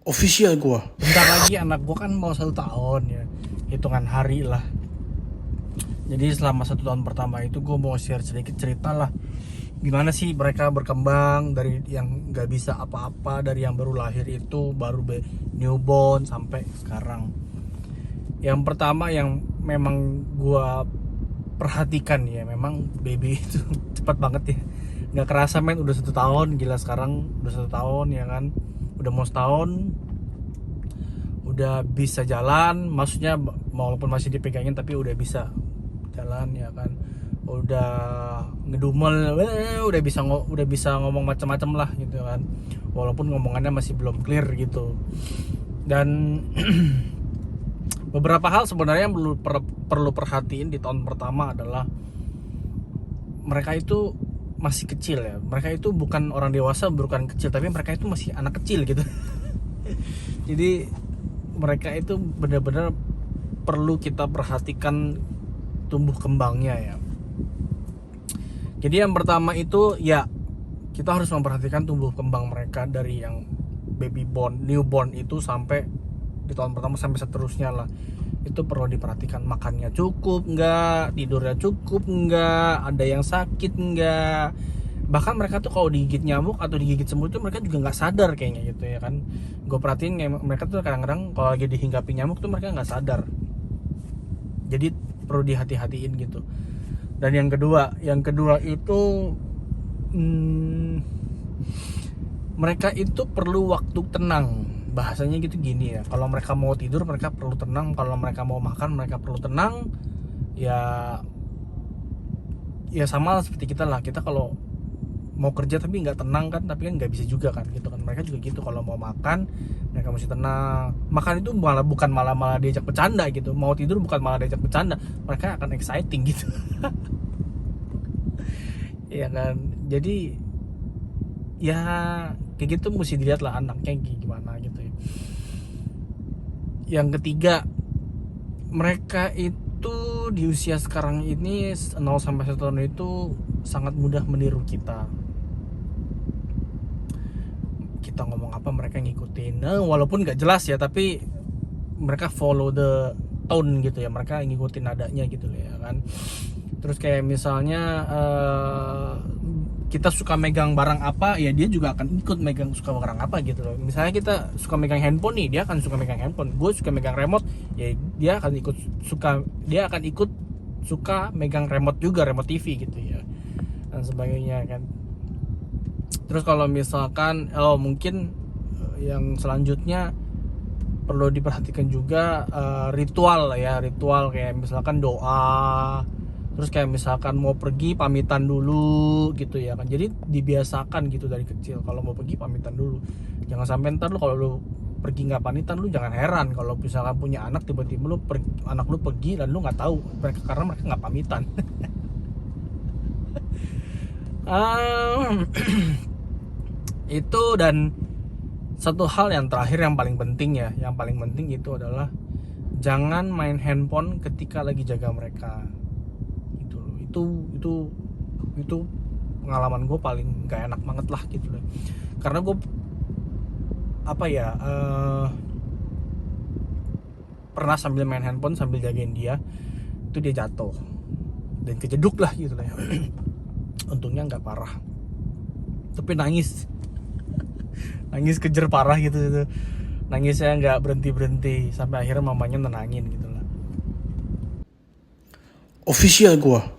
Official gua. Bentar lagi anak gua kan mau 1 tahun ya, hitungan hari lah. Jadi selama 1 tahun pertama itu gua mau share sedikit cerita lah, gimana sih mereka berkembang dari yang nggak bisa apa-apa, dari yang baru lahir itu baru newborn sampai sekarang. Yang pertama yang memang gua perhatikan ya, memang baby itu cepat banget ya, nggak kerasa men udah 1 tahun. Gila, sekarang udah 1 tahun ya kan, udah mau setahun, udah bisa jalan, maksudnya walaupun masih dipegangin tapi udah bisa jalan ya kan, udah ngedumel, udah bisa ngomong macam-macam lah gitu kan, walaupun ngomongannya masih belum clear gitu. Dan beberapa hal sebenarnya yang perlu perhatiin di tahun pertama adalah mereka itu masih kecil ya, mereka itu bukan orang dewasa, bukan kecil, tapi mereka itu masih anak kecil gitu. Jadi mereka itu benar-benar perlu kita perhatikan tumbuh kembangnya ya. Jadi yang pertama itu ya, kita harus memperhatikan tumbuh kembang mereka dari yang newborn itu sampai di tahun pertama sampai seterusnya lah. Itu perlu diperhatikan, makannya cukup nggak, tidurnya cukup nggak, ada yang sakit nggak. Bahkan mereka tuh kalau digigit nyamuk atau digigit semut tuh mereka juga nggak sadar kayaknya gitu ya kan. Gue perhatiin mereka tuh kadang-kadang kalau lagi dihinggapi nyamuk tuh mereka nggak sadar. Jadi perlu dihati-hatiin gitu. Dan yang kedua itu mereka itu perlu waktu tenang. Bahasanya gitu gini ya, kalau mereka mau tidur mereka perlu tenang, kalau mereka mau makan mereka perlu tenang. Ya sama seperti kita lah, kita kalau mau kerja tapi nggak tenang kan, tapi kan nggak bisa juga kan gitu kan. Mereka juga gitu, kalau mau makan mereka mesti tenang. Makan itu bukan malah diajak bercanda gitu, mau tidur bukan malah diajak bercanda, mereka akan exciting gitu. Ya kan, jadi ya kayak gitu mesti dilihat lah anaknya gimana gitu ya. Yang ketiga, mereka itu di usia sekarang ini 0 sampai 1 tahun itu sangat mudah meniru kita. Kita ngomong apa mereka ngikutin, walaupun nggak jelas ya, tapi mereka follow the tone gitu ya, mereka ngikutin nadanya gitu ya kan. Terus kayak misalnya kita suka megang barang apa ya, dia juga akan ikut megang suka barang apa gitu loh. Misalnya kita suka megang handphone nih, dia akan suka megang handphone. Gue suka megang remote, ya dia akan ikut suka megang remote juga, remote TV gitu ya, dan sebagainya kan. Terus kalau misalkan mungkin yang selanjutnya perlu diperhatikan juga ritual ya, ritual kayak misalkan doa. Terus kayak misalkan mau pergi pamitan dulu gitu ya kan. Jadi dibiasakan gitu dari kecil, kalau mau pergi pamitan dulu. Jangan sampai ntar lu kalau lu pergi nggak pamitan, lu jangan heran kalau misalkan punya anak tiba-tiba anak lu pergi dan lu nggak tahu karena mereka nggak pamitan. Itu. Dan satu hal yang terakhir yang paling penting ya, yang paling penting itu adalah jangan main handphone ketika lagi jaga mereka. Itu pengalaman gue paling gak enak banget lah gitu loh. Karena gue pernah sambil main handphone sambil jagain dia, itu dia jatuh dan kejeduk lah gitu lah. Untungnya nggak parah, tapi nangis kejer parah gitu. Nangisnya nggak berhenti sampai akhirnya mamanya nenangin gitu lah. Official gua.